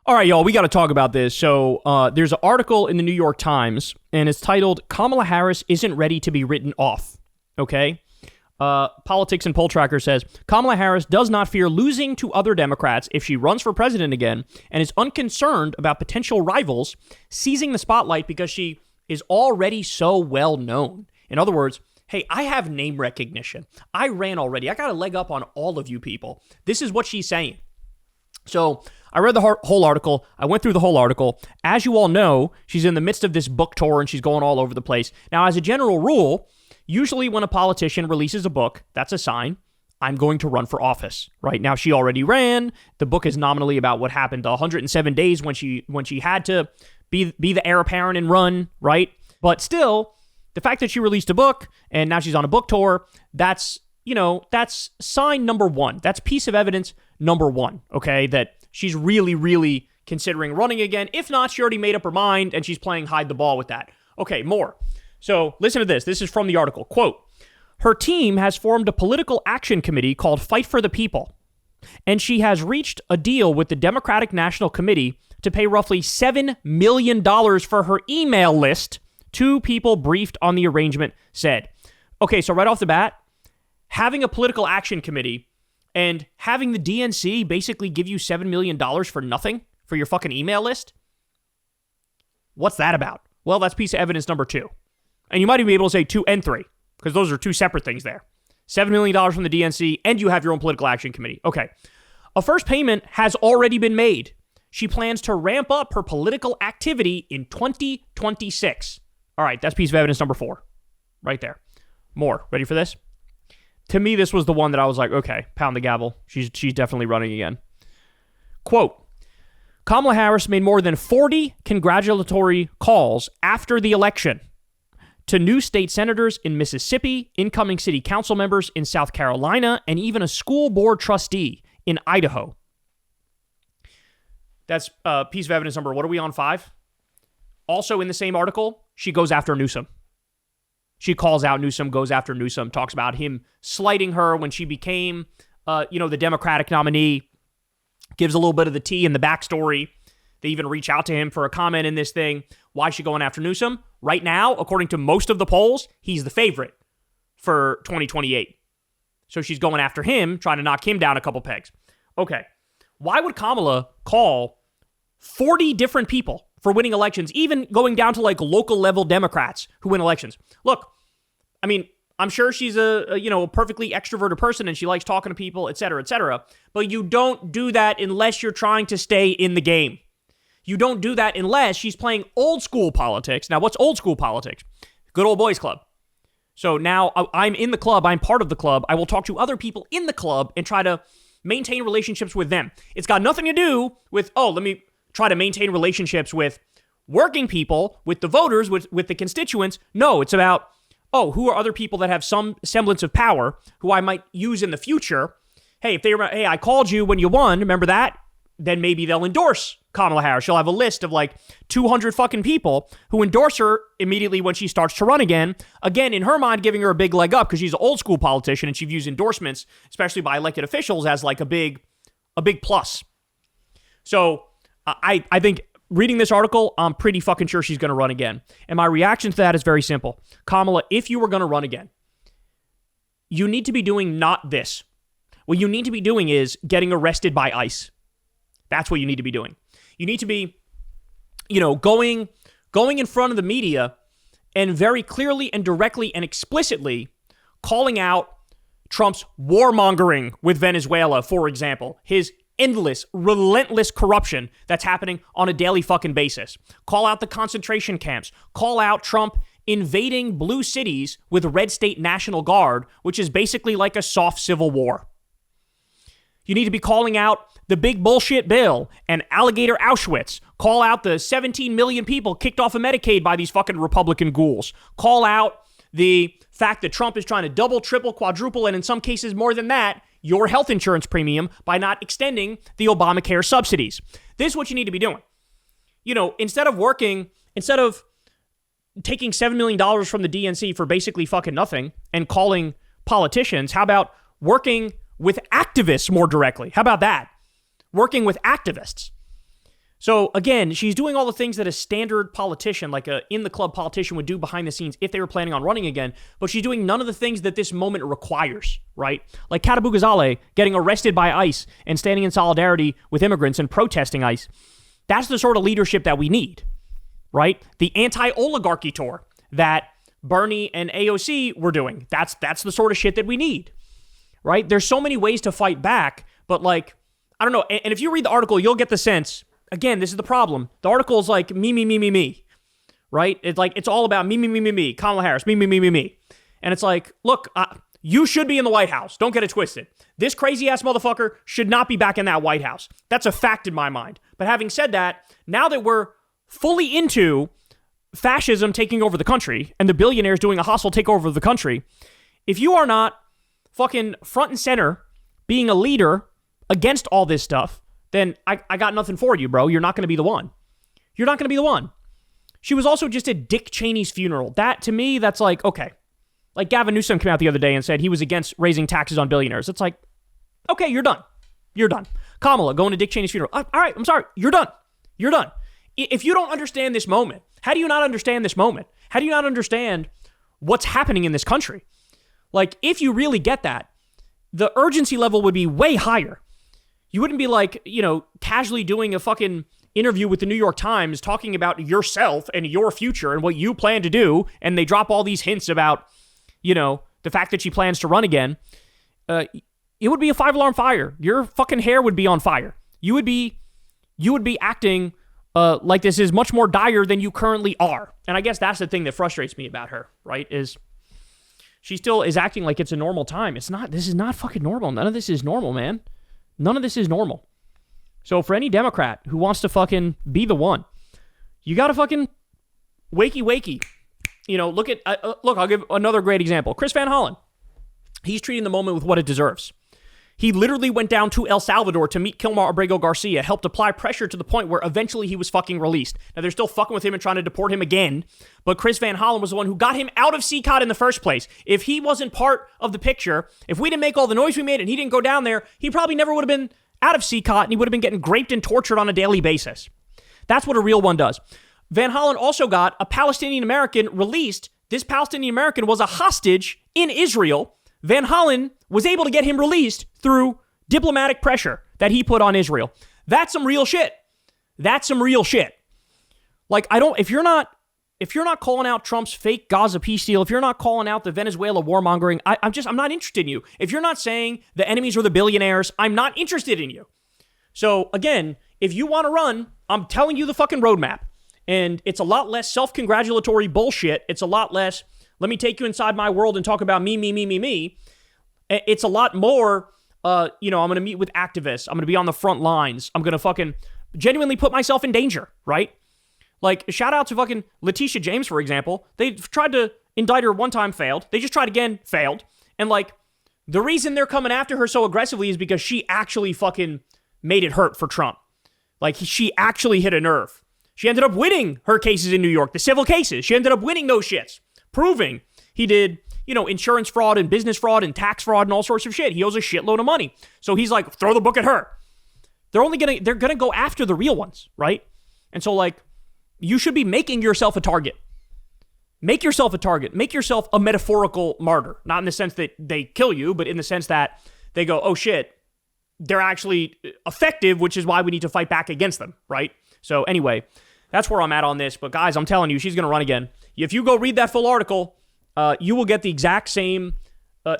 All right, y'all, we got to talk about this. So there's an article in the New York Times, and it's titled, Kamala Harris Isn't Ready to Be Written Off. Okay? Politics and Poll Tracker says, Kamala Harris does not fear losing to other Democrats if she runs for president again and is unconcerned about potential rivals seizing the spotlight because she is already so well known. In other words, hey, I have name recognition. I ran already. I got a leg up on all of you people. This is what she's saying. So I read the whole article. I went through the whole article. As you all know, she's in the midst of this book tour and she's going all over the place. Now, as a general rule, usually when a politician releases a book, that's a sign I'm going to run for office. Right now, she already ran. The book is nominally about what happened 107 days when she had to be the heir apparent and run, right? But still, the fact that she released a book and now she's on a book tour, that's sign number one. That's piece of evidence number one, okay? That she's really, really considering running again. If not, she already made up her mind and she's playing hide the ball with that. Okay, more. So listen to this. This is from the article. Quote, her team has formed a political action committee called Fight for the People, and she has reached a deal with the Democratic National Committee to pay roughly $7 million for her email list. Two people briefed on the arrangement said. Okay, so right off the bat, having a political action committee and having the DNC basically give you $7 million for nothing for your fucking email list? What's that about? Well, that's piece of evidence number two. And you might even be able to say 2 and 3, because those are two separate things there. $7 million from the DNC, and you have your own political action committee. Okay. A first payment has already been made. She plans to ramp up her political activity in 2026. All right, that's piece of evidence number 4. Right there. More. Ready for this? To me, this was the one that I was like, okay, pound the gavel. She's definitely running again. Quote, Kamala Harris made more than 40 congratulatory calls after the election to new state senators in Mississippi, incoming city council members in South Carolina, and even a school board trustee in Idaho. That's piece of evidence number, what are we on, 5? Also in the same article, she goes after Newsom. She calls out Newsom, goes after Newsom, talks about him slighting her when she became, the Democratic nominee, gives a little bit of the tea and the backstory. They even reach out to him for a comment in this thing. Why is she going after Newsom? Right now, according to most of the polls, he's the favorite for 2028. So she's going after him, trying to knock him down a couple pegs. Okay. Why would Kamala call 40 different people for winning elections, even going down to like local level Democrats who win elections? Look, I mean, I'm sure she's a perfectly extroverted person and she likes talking to people, et cetera, but you don't do that unless you're trying to stay in the game. You don't do that unless she's playing old school politics. Now, what's old school politics? Good old boys club. So now I'm in the club. I'm part of the club. I will talk to other people in the club and try to maintain relationships with them. It's got nothing to do with, let me try to maintain relationships with working people, with the voters, with the constituents. No, it's about, who are other people that have some semblance of power who I might use in the future? Hey, I called you when you won. Remember that? Then maybe they'll endorse Kamala Harris. She'll have a list of like 200 fucking people who endorse her immediately when she starts to run again. Again, in her mind, giving her a big leg up because she's an old school politician and she views endorsements, especially by elected officials, as like a big plus. So I think reading this article, I'm pretty fucking sure she's going to run again. And my reaction to that is very simple. Kamala, if you were going to run again, you need to be doing not this. What you need to be doing is getting arrested by ICE. That's what you need to be doing. You need to be, going in front of the media and very clearly and directly and explicitly calling out Trump's warmongering with Venezuela, for example, his endless, relentless corruption that's happening on a daily fucking basis. Call out the concentration camps. Call out Trump invading blue cities with Red State National Guard, which is basically like a soft civil war. You need to be calling out the big bullshit bill and alligator Auschwitz. Call out the 17 million people kicked off of Medicaid by these fucking Republican ghouls. Call out the fact that Trump is trying to double, triple, quadruple, and in some cases more than that, your health insurance premium by not extending the Obamacare subsidies. This is what you need to be doing. Instead of taking $7 million from the DNC for basically fucking nothing and calling politicians, how about working with activists more directly? How about that? Working with activists. So again, she's doing all the things that a standard politician, like a in-the-club politician, would do behind the scenes if they were planning on running again, but she's doing none of the things that this moment requires, right? Like Katabu Ghazale getting arrested by ICE and standing in solidarity with immigrants and protesting ICE. That's the sort of leadership that we need, right? The anti-oligarchy tour that Bernie and AOC were doing. That's the sort of shit that we need, right? There's so many ways to fight back, but like, I don't know. And if you read the article, you'll get the sense. Again, this is the problem. The article is like me, right? It's like, it's all about me. Kamala Harris, me. And it's like, look, you should be in the White House. Don't get it twisted. This crazy ass motherfucker should not be back in that White House. That's a fact in my mind. But having said that, now that we're fully into fascism taking over the country and the billionaires doing a hostile takeover of the country, if you are not fucking front and center being a leader against all this stuff, then I got nothing for you, bro. You're not going to be the one. You're not going to be the one. She was also just at Dick Cheney's funeral. That, to me, that's like, okay. Like Gavin Newsom came out the other day and said he was against raising taxes on billionaires. It's like, okay, you're done. You're done. Kamala going to Dick Cheney's funeral. All right, I'm sorry. You're done. You're done. If you don't understand this moment, how do you not understand this moment? How do you not understand what's happening in this country? Like, if you really get that, the urgency level would be way higher. You wouldn't be like, casually doing a fucking interview with the New York Times talking about yourself and your future and what you plan to do, and they drop all these hints about, the fact that she plans to run again. It would be a 5-alarm fire. Your fucking hair would be on fire. You would be acting like this is much more dire than you currently are. And I guess that's the thing that frustrates me about her, right? Is she still is acting like it's a normal time. It's not. This is not fucking normal. None of this is normal, man. None of this is normal. So for any Democrat who wants to fucking be the one, you got to fucking wakey. Look, I'll give another great example. Chris Van Hollen. He's treating the moment with what it deserves. He literally went down to El Salvador to meet Kilmar Abrego Garcia, helped apply pressure to the point where eventually he was fucking released. Now, they're still fucking with him and trying to deport him again, but Chris Van Hollen was the one who got him out of CCOT in the first place. If he wasn't part of the picture, if we didn't make all the noise we made and he didn't go down there, he probably never would have been out of CCOT and he would have been getting raped and tortured on a daily basis. That's what a real one does. Van Hollen also got a Palestinian American released. This Palestinian American was a hostage in Israel. Van Hollen was able to get him released through diplomatic pressure that he put on Israel. That's some real shit. That's some real shit. Like, if you're not calling out Trump's fake Gaza peace deal, if you're not calling out the Venezuela warmongering, I'm not interested in you. If you're not saying the enemies are the billionaires, I'm not interested in you. So again, if you want to run, I'm telling you the fucking roadmap. And it's a lot less self-congratulatory bullshit. It's a lot less, let me take you inside my world and talk about me. It's a lot more, I'm going to meet with activists. I'm going to be on the front lines. I'm going to fucking genuinely put myself in danger, right? Like, shout out to fucking Letitia James, for example. They tried to indict her one time, failed. They just tried again, failed. And like, the reason they're coming after her so aggressively is because she actually fucking made it hurt for Trump. Like, she actually hit a nerve. She ended up winning her cases in New York, the civil cases. She ended up winning those shits, proving he did, insurance fraud and business fraud and tax fraud and all sorts of shit. He owes a shitload of money. So he's like, throw the book at her. They're gonna go after the real ones, right? And so like, you should be making yourself a target. Make yourself a target. Make yourself a metaphorical martyr. Not in the sense that they kill you, but in the sense that they go, oh shit, they're actually effective, which is why we need to fight back against them, right? So anyway, that's where I'm at on this. But guys, I'm telling you, she's going to run again. If you go read that full article, you will get the exact same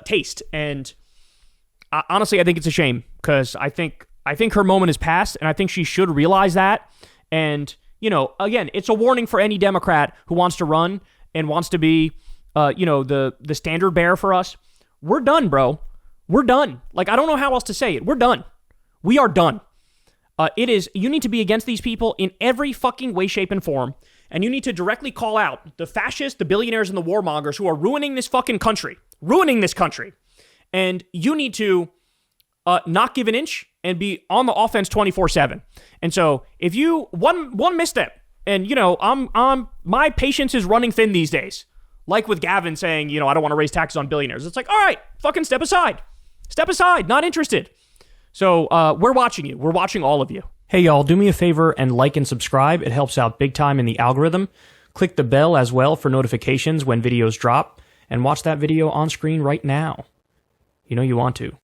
taste. And honestly, I think it's a shame because I think her moment is past, and I think she should realize that. And, again, it's a warning for any Democrat who wants to run and wants to be, the standard bearer for us. We're done, bro. We're done. Like, I don't know how else to say it. We're done. We are done. You need to be against these people in every fucking way, shape, and form. And you need to directly call out the fascists, the billionaires, and the warmongers who are ruining this fucking country. Ruining this country. And you need to not give an inch and be on the offense 24/7. And so if you, one misstep, and, my patience is running thin these days. Like with Gavin saying, I don't want to raise taxes on billionaires. It's like, all right, fucking step aside. Step aside, not interested. So we're watching you. We're watching all of you. Hey y'all, do me a favor and like and subscribe. It helps out big time in the algorithm. Click the bell as well for notifications when videos drop, and watch that video on screen right now. You know you want to.